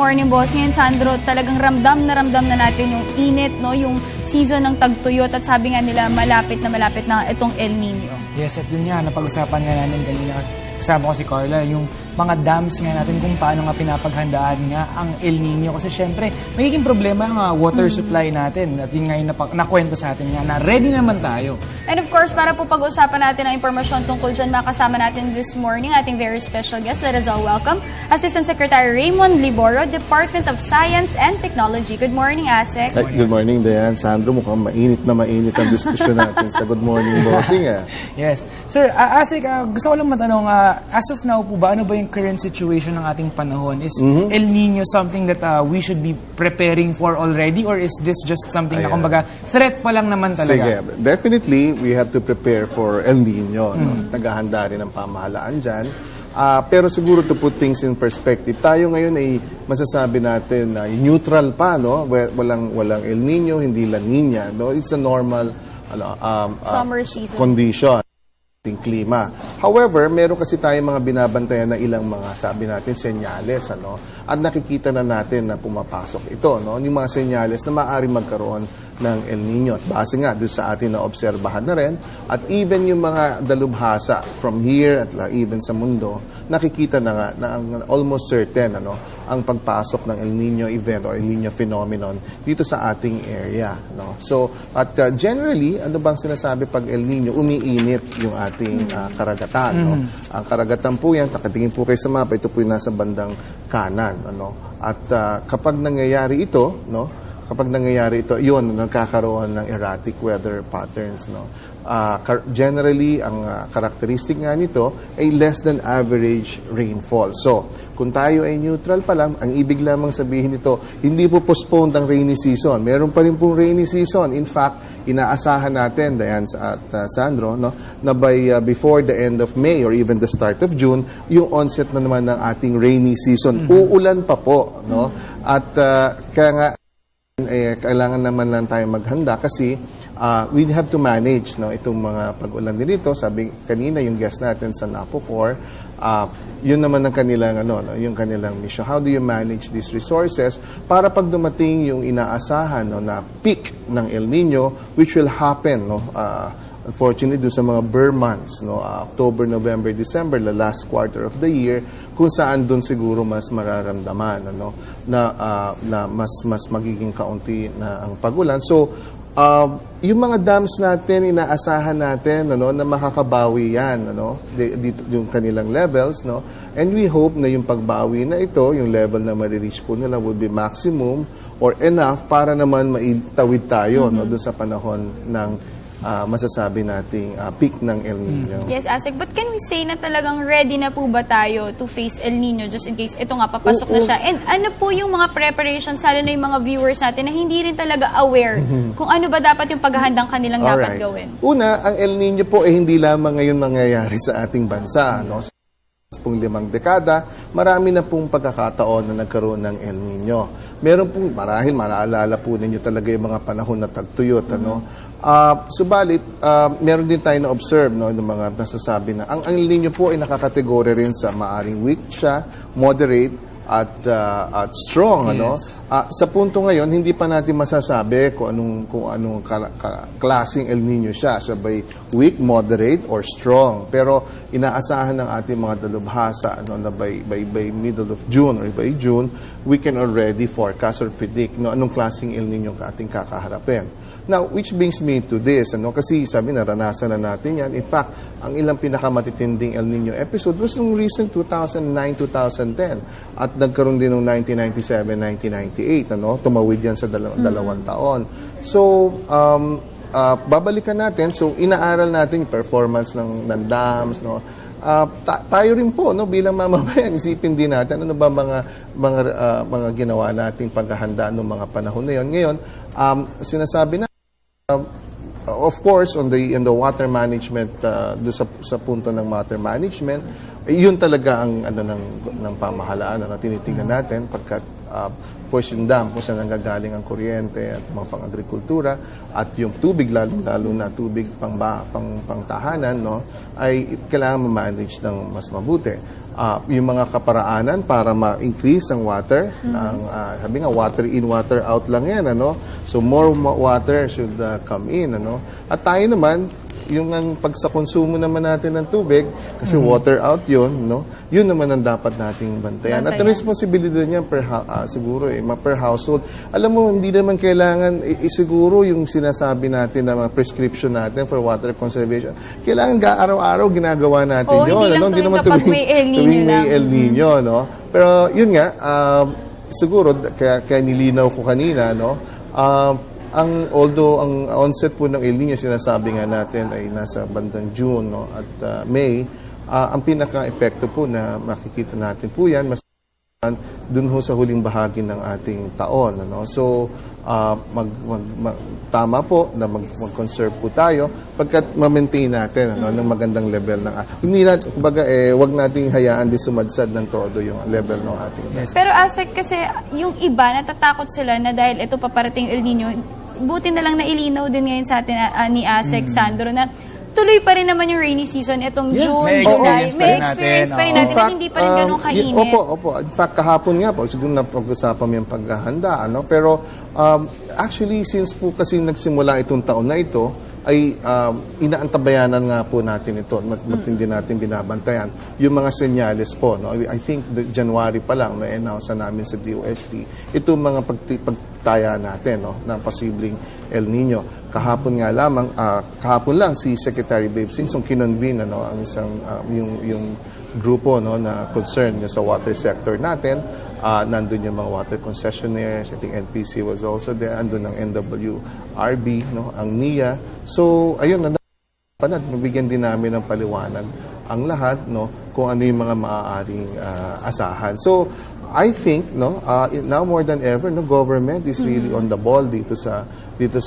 morning, boss. Ngayon, Sandro, talagang ramdam na natin yung init, no? Yung season ng tagtuyot at sabi nga nila malapit na itong El Nino. Yes, at yun nga, napag-usapan nga namin kanina kasama ko si Carla, yung mga dams nga natin kung paano nga pinapaghandaan nga ang El Nino. Kasi syempre, magiging problema ang water supply natin. At yun nga yung nakwento sa atin nga na ready naman tayo. And of course, para po pag-usapan natin ang impormasyon tungkol dyan, makasama natin this morning ating very special guest. Let us all welcome Assistant Secretary Raymond Liboro, Department of Science and Technology. Good morning, ASEC. Good morning, Dayan. Sandro, mukhang mainit ang diskusyon natin sa Good Morning Bossing. Yes. Sir, ASEC, gusto ko lang matanong, as of now po ba, ano ba yung current situation ng ating panahon? Is El Nino something that we should be preparing for already, or is this just something na kumbaga threat pa lang naman talaga? Sige, definitely we have to prepare for El Nino. No? Naghahanda rin ang pamahalaan dyan. Pero siguro to put things in perspective, tayo ngayon ay masasabi natin na neutral pa, no? Walang El Nino, hindi La Nina. No? It's a normal Summer season condition. Klima. However, meron kasi tayong mga binabantayan na ilang mga, sabi natin, senyales, ano? At nakikita na natin na pumapasok ito, no? Yung mga senyales na maaaring magkaroon ng El Nino. At base nga doon sa atin na obserbahan na rin. At even yung mga dalubhasa from here at even sa mundo, nakikita na nga na ang almost certain, ano, ang pagpasok ng El Nino event or El Nino phenomenon dito sa ating area, no? So, at generally, ano bang sinasabi pag El Nino? Umiinit yung ating karagatan, no? Ang karagatan po yan, nakatingin po kayo sa mapa, ito po yung nasa bandang kanan, ano? At kapag nangyayari ito, no? Kapag nangyayari ito, yun, nagkakaroon ng erratic weather patterns, no? Generally, ang characteristic nga nito ay less than average rainfall. So, kung tayo ay neutral pa lang, ang ibig lamang sabihin nito, hindi po postponed ang rainy season. Meron pa rin pong rainy season. In fact, inaasahan natin, Dayan at Sandro, no, na by before the end of May or even the start of June, yung onset na naman ng ating rainy season. Uulan pa po, no? At kaya nga, kailangan naman lang tayo maghanda kasi we have to manage, no, itong mga pag-ulan din dito. Sabi kanina yung guest natin sa NAPOCOR, yun naman ang kanilang yung kanilang mission. How do you manage these resources para pag dumating yung inaasahan, no, na peak ng El Nino, which will happen, no, unfortunately doon sa mga Burr months, no, October, November, December, the last quarter of the year, kung saan doon siguro mas mararamdaman, ano, na mas magiging kaunti na ang pagulan. So yung mga dams natin, inaasahan natin, ano, na makakabawi yan, ano, dito yung kanilang levels, no, and we hope na yung pagbawi na ito, yung level na marireach po nila would be maximum or enough para naman maitawid tayo, no, doon sa panahon ng masasabi nating peak ng El Nino. Yes, ASEC, but can we say na talagang ready na po ba tayo to face El Nino just in case ito nga papasok na siya? And ano po yung mga preparations, lalo na yung mga viewers natin na hindi rin talaga aware kung ano ba dapat yung paghahandang kanilang dapat gawin? Una, ang El Nino po ay hindi lamang ngayon nangyayari sa ating bansa, no? Sa 5 dekada, marami na pong pagkakataon na nagkaroon ng El Nino. Meron pong, marahil maalala po ninyo talaga yung mga panahon na tagtuyot, ano? Subalit, meron din tayo na-observe, no, ng mga nasasabi na ang El Nino po ay nakakategorya rin sa maaring weak siya, moderate, at strong, yes. Ano? Sa punto ngayon, hindi pa natin masasabi kung anong klaseng El Nino siya. Sabay weak, moderate, or strong. Pero inaasahan ng ating mga dalubhasa, ano, na by middle of June or by June, we can already forecast or predict, no, anong klaseng El Nino ating kakaharapin. Now, which brings me to this, ano, kasi sabi, naranasan na natin yan. In fact, ang ilang pinakamatitinding El Nino episode was nung recent 2009-2010 at nagkaroon din nung 1997-1998, ano, tumawid yan sa dalawang taon. So, babalikan natin. So, inaaral natin yung performance ng dams, no. Tayo rin po, no, bilang mamamayan, isipin din natin ano ba mga ginawa nating paghahanda noong mga panahon na yon. Ngayon, sinasabi na of course on the water management, do sa punto ng water management, yun talaga ang ng pamahalaan na tinitingnan natin pagkat portion dam kung saan nanggagaling ang kuryente at mga pang-agrikultura at yung tubig lalo na tubig pangtahanan, no, ay kailangan ma-manage ng mas mabuti. yung mga kaparaanan para ma-increase ang water. Sabi nga, water in, water out lang yan. So more water should come in. At tayo naman, yung ang pagsakonsumo naman natin ng tubig, kasi water out yun, yun naman ang dapat nating bantayan. At ang responsibilidad niya siguro, per household. Alam mo, hindi naman kailangan, siguro yung sinasabi natin na mga prescription natin for water conservation, kailangan araw-araw ginagawa natin yun. Hindi lang kapag may El Nino tuwing may lang. El Nino, Pero yun nga, siguro, kaya nilinaw ko kanina, although ang onset po ng El Nino, sinasabi nga natin ay nasa bandang June at May, ang pinaka-epekto po na makikita natin po yan, mas dun ho sa huling bahagi ng ating taon. So, tama po na mag-conserve po tayo pagkat ma-maintain natin ng magandang level ng hindi natin, kumbaga, wag nating hayaan di sumadsad ng todo yung level ng ating Pero Asek, kasi yung iba natatakot sila na dahil ito paparating El Nino, buti na lang nailinaw din ngayon sa atin ni Asek Sandro na tuloy pa rin naman yung rainy season itong June, May July. experience pa May rin natin. experience pa rin natin at hindi pa rin ganun kainit. Opo. In fact, kahapon nga po, siguro napag-usapan mo yung paghahanda. Pero actually, since po kasi nagsimula itong taon na ito, ay inaantabayanan nga po natin ito, matindi natin binabantayan. Yung mga senyales po, I think January pa lang, na-announce na namin sa DOST, itong mga pagtaya natin ng posibleng El Nino. Kahapon lang si Secretary Babe Singson kinonvene ang isang yung grupo na concerned sa water sector natin. Nandun yung mga water concessionaires, I think NPC was also there, andun ang NWRB, ang NIA. So, ayun, mabigyan din namin ng paliwanag ang lahat, kung ano yung mga maaaring asahan. So, I think, now more than ever, government is really on the ball dito sa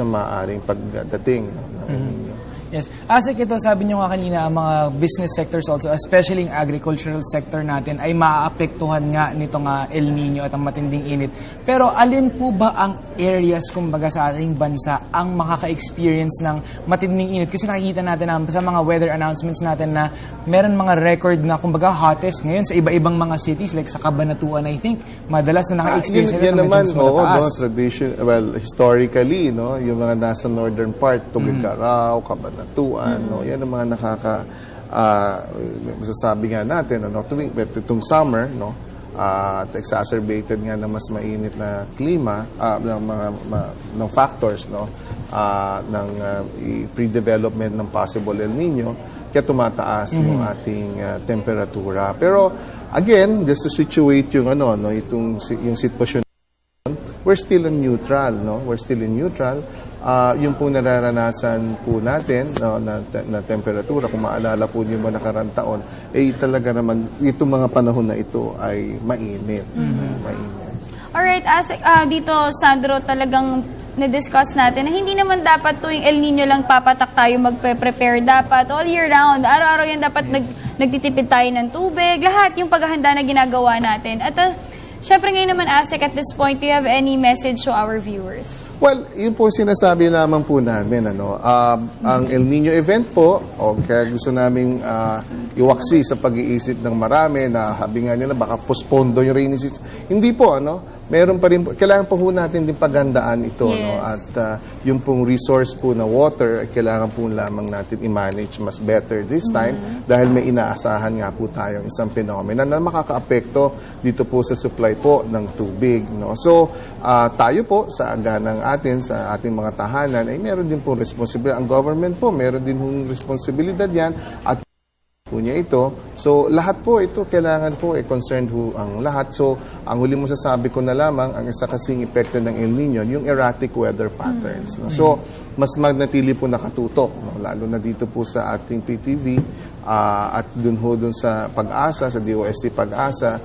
maaaring pagdating ng El Nino. Yes. Asik, ito sabi niyo nga kanina, ang mga business sectors also, especially yung agricultural sector natin, ay maaapektuhan nga nito nga El Nino at ang matinding init. Pero alin po ba ang areas, kumbaga, sa ating bansa ang makaka-experience ng matinding init? Kasi nakikita natin sa mga weather announcements natin na meron mga record na, kumbaga, hottest ngayon sa iba-ibang mga cities, like sa Cabanatuan, I think, madalas na naka-experience sila na medyo mas tradition, historically, yung mga nasa northern part, Tuguegarao, Cabanatuan, yan ang mga masasabi nga natin, itong summer, exacerbated nga na mas mainit na klima, ng factors, ng pre-development ng possible El Nino, kaya tumataas yung ating temperatura. Pero, again, just to situate yung sitwasyon, we're still in neutral, We're still in neutral. Yung po nararanasan po natin na temperatura, kung maalala po niyo mga nakarang taon, talaga naman, itong mga panahon na ito ay mainit. Mainit. Alright, dito, Sandro, talagang na-discuss natin na hindi naman dapat tuwing El Nino lang papatak tayo magpe-prepare. Dapat all year round, araw-araw yan dapat nagtitipid tayo ng tubig. Lahat yung paghahanda na ginagawa natin. At syempre ngayon naman, Asek, at this point, do you have any message to our viewers? Well, yun po sinasabi lamang po namin. Ang El Nino event po, kaya gusto naming iwaksi sa pag-iisip ng marami na habi nga nila baka postpone yung rainy season. Hindi po, meron pa rin po, kailangan po natin din paghandaan ito. Yes. At yung pong resource po na water, kailangan po lamang natin i-manage mas better this time dahil may inaasahan nga po tayong isang phenomena na makakaapekto dito po sa supply po ng tubig. So, tayo po sa ganang sa ating mga tahanan ay meron din po responsibilidad. Ang government po meron din pong responsibilidad yan at po niya ito. So lahat po ito kailangan po concerned ho ang lahat. So ang huli mo sasabi ko na lamang ang isa kasing epekto ng El Nino yung erratic weather patterns. So mas magnatili po nakatutok lalo na dito po sa ating PTV at dun sa Pag-asa, sa DOST Pag-asa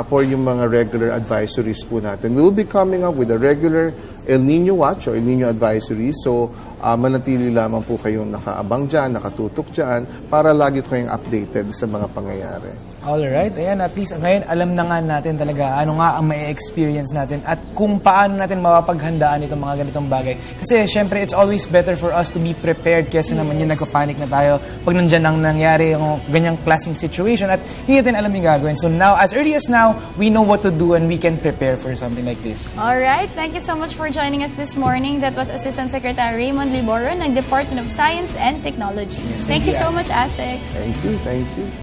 for yung mga regular advisories po natin. We will be coming up with a regular El Nino Watch o El Nino Advisory. So, manatili lamang po kayong nakaabang dyan, nakatutok dyan, para lagi kayong updated sa mga pangyayari. Alright, ayan, at least ngayon alam na nga natin talaga ano nga ang may experience natin at kung paano natin mapapaghandaan itong mga ganitong bagay. Kasi syempre, it's always better for us to be prepared kesa naman yung nagpapanik na tayo pag nandyan ang nangyari yung ganyang klaseng situation at hindi natin alam yung gagawin. So now, as early as now, we know what to do and we can prepare for something like this. Alright, thank you so much for joining us this morning. That was Assistant Secretary Raymond Liboro ng Department of Science and Technology. Yes, thank you thank so you. much, Asek. Thank you.